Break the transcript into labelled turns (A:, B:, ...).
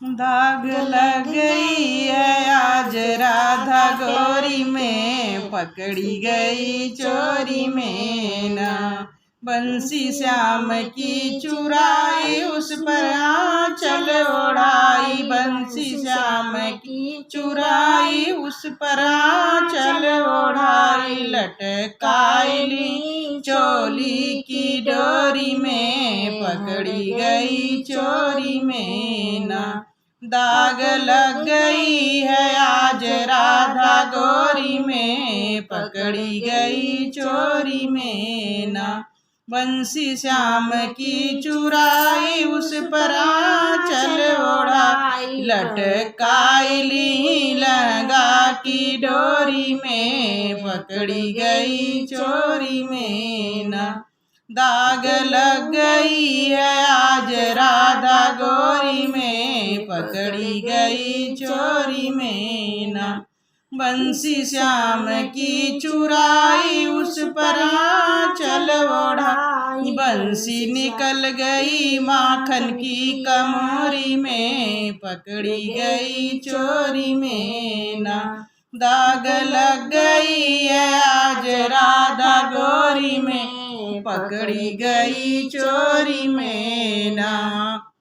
A: दाग लग गई है आज राधा गोरी में, पकड़ी गई चोरी में ना। बंसी श्याम की चुराई उस पर आंचल ओढ़ाई, बंसी श्याम की चुराई उस पर आंचल ओढ़ाई। लटकाई ली चोली की डोरी में, पकड़ी गई चोरी में ना। दाग लग गई है आज राधा गोरी में, पकड़ी गई चोरी में ना। बंसी श्याम की चुराई उस पर आंचल ओढ़ाई, लटकाई ली लहंगा की डोरी में, पकड़ी गई चोरी में ना। दाग लग गई है आज राधा गोरी में, पकड़ी गई चोरी में ना। बंसी श्याम की चुराई उस पर आंचल ओढ़ाई, बंसी निकल गई माखन की कमोरी में, पकड़ी गई चोरी में ना। दाग लग गई है आज राधा गोरी में, पकड़ी गई चोरी में ना।